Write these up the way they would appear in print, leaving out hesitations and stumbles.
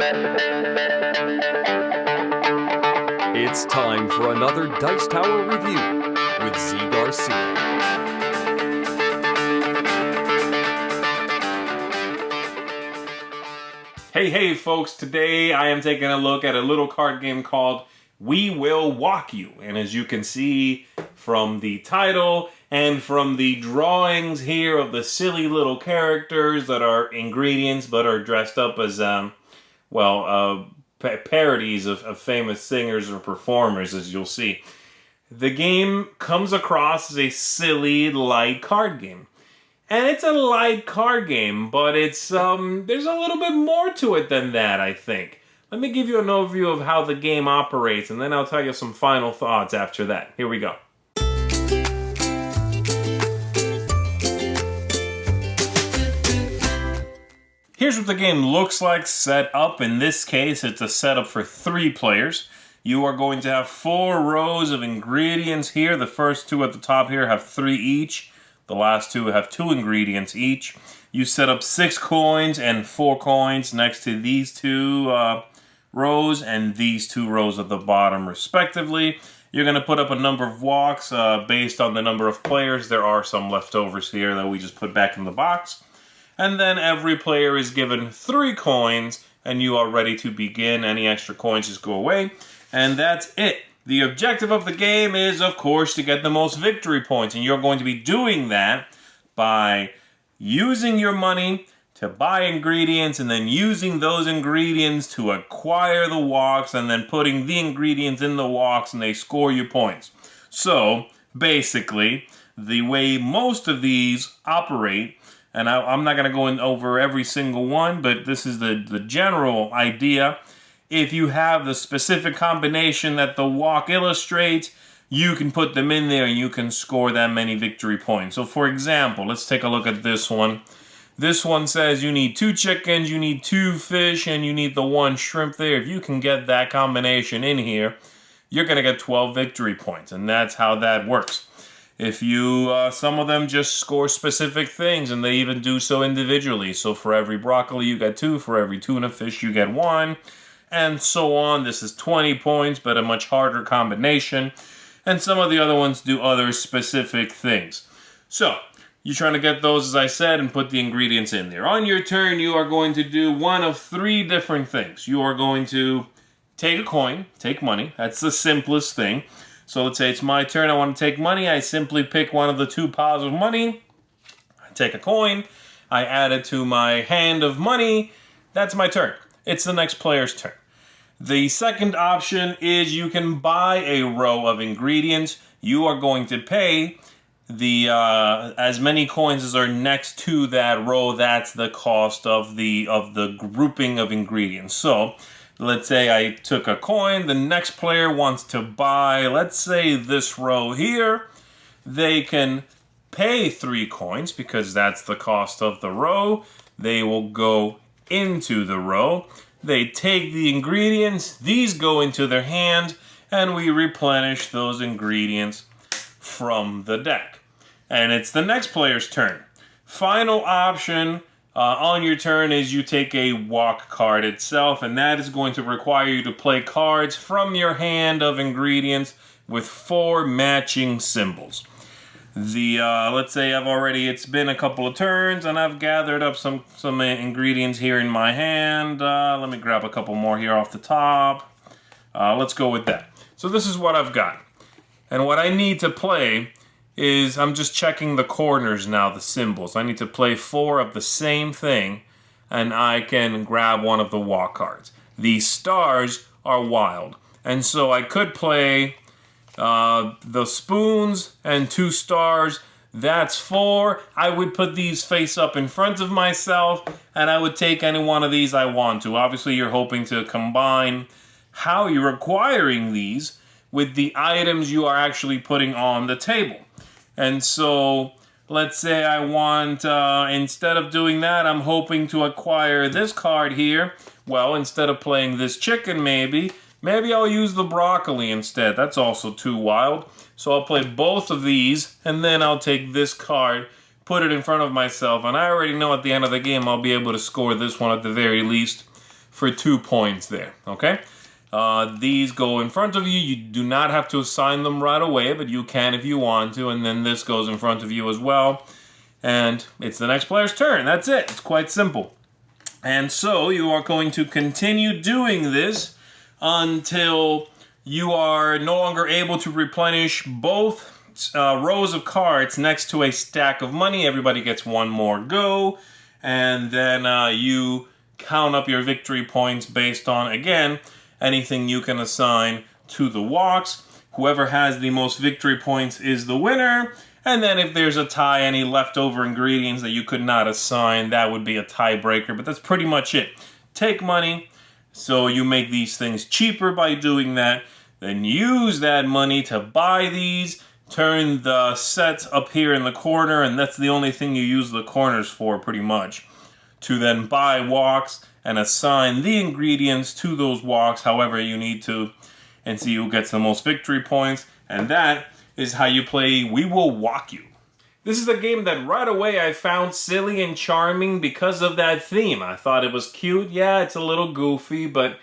It's time for another Dice Tower review with Zee Garcia. Hey folks, today I am taking a look at a little card game called Will Wok You. And as you can see from the title and from the drawings here of the silly little characters that are ingredients but are dressed up as, parodies of famous singers or performers, as you'll see. The game comes across as a silly, light card game. And it's a light card game, but it's there's a little bit more to it than that, I think. Let me give you an overview of how the game operates, and then I'll tell you some final thoughts after that. Here we go. Here's what the game looks like set up. In this case, it's a setup for 3 players. You are going to have 4 rows of ingredients here. The first 2 at the top here have 3 each. The last 2 have 2 ingredients each. You set up 6 coins and 4 coins next to these 2 rows and these 2 rows at the bottom, respectively. You're going to put up a number of woks based on the number of players. There are some leftovers here that we just put back in the box. And then every player is given 3 coins, and you are ready to begin. Any extra coins just go away. And that's it. The objective of the game is, of course, to get the most victory points. And you're going to be doing that by using your money to buy ingredients and then using those ingredients to acquire the woks and then putting the ingredients in the woks and they score you points. So, basically, the way most of these operate, and I'm not going to go over every single one, but this is the general idea. If you have the specific combination that the wok illustrates, you can put them in there and you can score that many victory points. So for example, let's take a look at this one. This one says you need 2 chickens, you need 2 fish, and you need the 1 shrimp there. If you can get that combination in here, you're going to get 12 victory points, and that's how that works. If you, some of them just score specific things, and they even do so individually. So for every broccoli, you get 2. For every tuna fish, you get 1. And so on. This is 20 points, but a much harder combination. And some of the other ones do other specific things. So, you're trying to get those, as I said, and put the ingredients in there. On your turn, you are going to do one of 3 different things. You are going to take a coin, take money. That's the simplest thing. So let's say it's my turn. I want to take money. I simply pick one of the 2 piles of money. I take a coin. I add it to my hand of money. That's my turn. It's the next player's turn. The second option is you can buy a row of ingredients. You are going to pay the as many coins as are next to that row. That's the cost of the grouping of ingredients. So let's say I took a coin. The next player wants to buy, let's say, this row here. They can pay 3 coins because that's the cost of the row. They will go into the row. They take the ingredients, these go into their hand, and we replenish those ingredients from the deck. And it's the next player's turn. Final option on your turn is you take a wok card itself, and that is going to require you to play cards from your hand of ingredients with 4 matching symbols. Let's say it's been a couple of turns and I've gathered up some ingredients here in my hand. Let me grab a couple more here off the top. Let's go with that. So this is what I've got. And what I need to play is, I'm just checking the corners now, the symbols. I need to play 4 of the same thing and I can grab one of the wok cards. The stars are wild. And so I could play the spoons and 2 stars, that's 4. I would put these face up in front of myself and I would take any one of these I want to. Obviously, you're hoping to combine how you're acquiring these with the items you are actually putting on the table. And so, let's say I want, instead of doing that, I'm hoping to acquire this card here. Well, instead of playing this chicken maybe I'll use the broccoli instead. That's also too wild. So I'll play both of these, and then I'll take this card, put it in front of myself, and I already know at the end of the game I'll be able to score this one at the very least for 2 points there, okay? These go in front of you. You do not have to assign them right away, but you can if you want to. And then this goes in front of you as well. And it's the next player's turn. That's it. It's quite simple. And so you are going to continue doing this until you are no longer able to replenish both rows of cards next to a stack of money. Everybody gets one more go. And then you count up your victory points based on, again, anything you can assign to the woks. Whoever has the most victory points is the winner. And then if there's a tie, any leftover ingredients that you could not assign, that would be a tiebreaker. But that's pretty much it. Take money, so you make these things cheaper by doing that. Then use that money to buy these. Turn the sets up here in the corner, and that's the only thing you use the corners for, pretty much. To then buy woks and assign the ingredients to those woks however you need to, and see who gets the most victory points. And that is how you play We Will Wok You. This is a game that right away I found silly and charming because of that theme. I thought it was cute. Yeah, it's a little goofy, but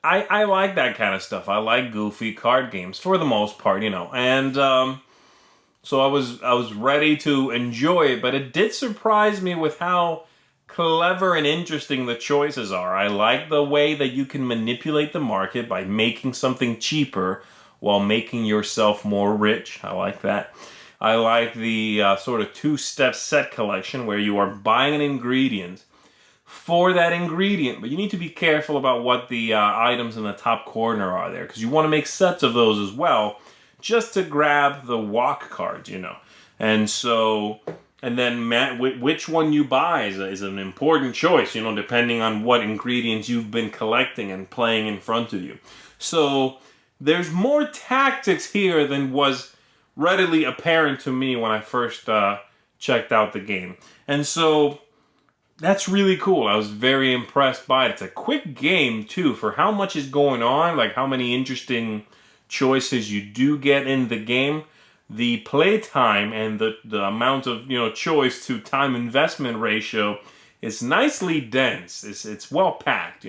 I like that kind of stuff. I like goofy card games for the most part, And so I was ready to enjoy it, but it did surprise me with how clever and interesting the choices are. I like the way that you can manipulate the market by making something cheaper while making yourself more rich. I like that. I like the sort of two-step set collection where you are buying an ingredient for that ingredient, but you need to be careful about what the items in the top corner are there, because you want to make sets of those as well, just to grab the wok cards, And so, and then which one you buy is an important choice, depending on what ingredients you've been collecting and playing in front of you. So there's more tactics here than was readily apparent to me when I first checked out the game. And so that's really cool. I was very impressed by it. It's a quick game, too, for how much is going on, like how many interesting choices you do get in the game. The play time and the amount of choice to time investment ratio is nicely dense. It's well packed,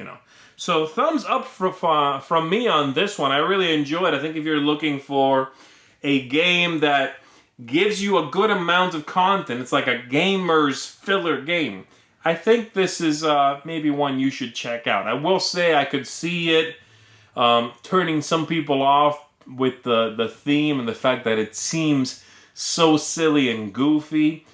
So thumbs up from me on this one. I really enjoyed it. I think if you're looking for a game that gives you a good amount of content, it's like a gamer's filler game, I think this is maybe one you should check out. I will say I could see it turning some people off with the theme and the fact that it seems so silly and goofy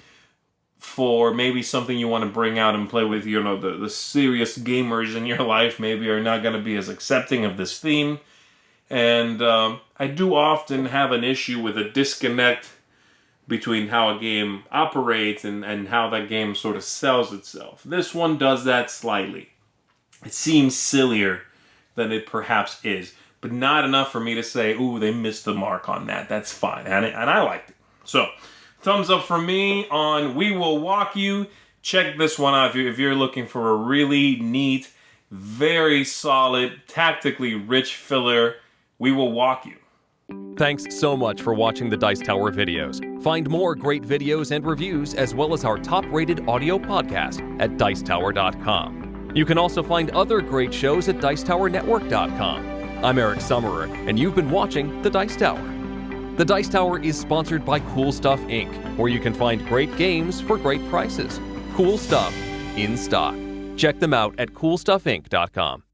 for maybe something you want to bring out and play with. The serious gamers in your life maybe are not going to be as accepting of this theme. And I do often have an issue with a disconnect between how a game operates and how that game sort of sells itself. This one does that slightly. It seems sillier than it perhaps is, but not enough for me to say, ooh, they missed the mark on that. That's fine, and I liked it. So, thumbs up from me on We Will Wok You. Check this one out if you're looking for a really neat, very solid, tactically rich filler. We Will Wok You. Thanks so much for watching the Dice Tower videos. Find more great videos and reviews, as well as our top-rated audio podcast at Dicetower.com. You can also find other great shows at Dicetowernetwork.com. I'm Eric Summerer, and you've been watching The Dice Tower. The Dice Tower is sponsored by Cool Stuff Inc., where you can find great games for great prices. Cool stuff in stock. Check them out at CoolStuffInc.com.